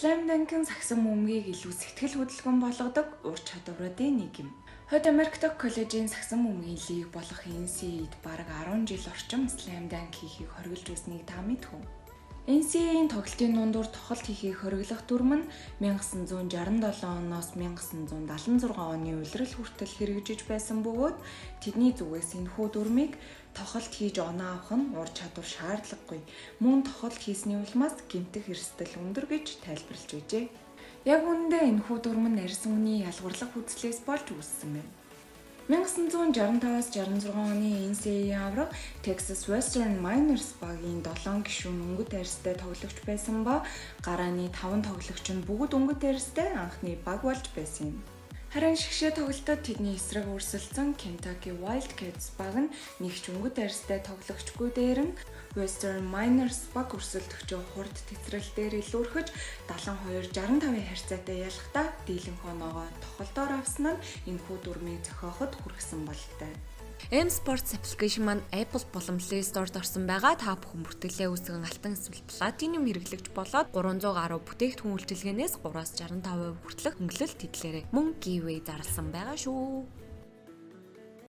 Slam Dunk-ын сагсан мөмгийг илүү сэтгэл хөдлөгөн болгодог ур чадваруудын нэг юм. Хойд Америк дахь коллежийн сагсан мөмгийн лиг болох NCAA-д бараг 10 жил орчим Slam Dunk хийхийг хориглож байсныг та мэдв үү? NCAA-ийн тоглолтын дундуур тоглолт хийхийг хориглох дүрм нь 1967 оноос 1976 оны улирал хүртэл хэрэгжиж байсан бөгөөд тэдний зүгээс энэхүү дүрмийг тоглолт хийж оноо авах нь ур чадвар шаардлагагүй. Мөн тоглолт хийсний улмаас гэмтэх эрсдэл өндөр гэж тайлбарлаж байжээ. Яг үүндээ энэхүү дүрм нь арьсан үний ялгарлах үзлээс болж үүссэн байна. 1965-66 оны NCAA авраг Texas Western Miners багийн 7 гишүүн өнгөт арьстай тоглогч байсан ба гарааны 5 тоглогч нь бүгд өнгөт арьстай анхны баг болж байсан юм. Харин шигшээ тоглолтод тэдний эсрэг өрсөлдсөн Kentucky Wildcats баг нь нэгч өнгөт арьстай тоглогчгүй дээрэн Western Miners баг өрсөлдөгчөө хурд тэцрэл дээр илүүрхэж 72-65-ийн харьцаатай ялахдаа дийлэнх оноогоо тоглолтоор авсан нь энэхүү дүрмийг зохиоход хүргэсэн болтой. M-Sports application маань Apple болон Play Store-д орсон байгаа. Та бүхэн бүртгэлээ үүсгэн алтан эсвэл платинум хэрэглэгч болоод 300 гаруй бүтээгдэхүүн үйлчилгээнээс 3-65% хүртэлх хөнгөлөлт тэтлээрээ мөн giveaway зарласан байгаа шүү.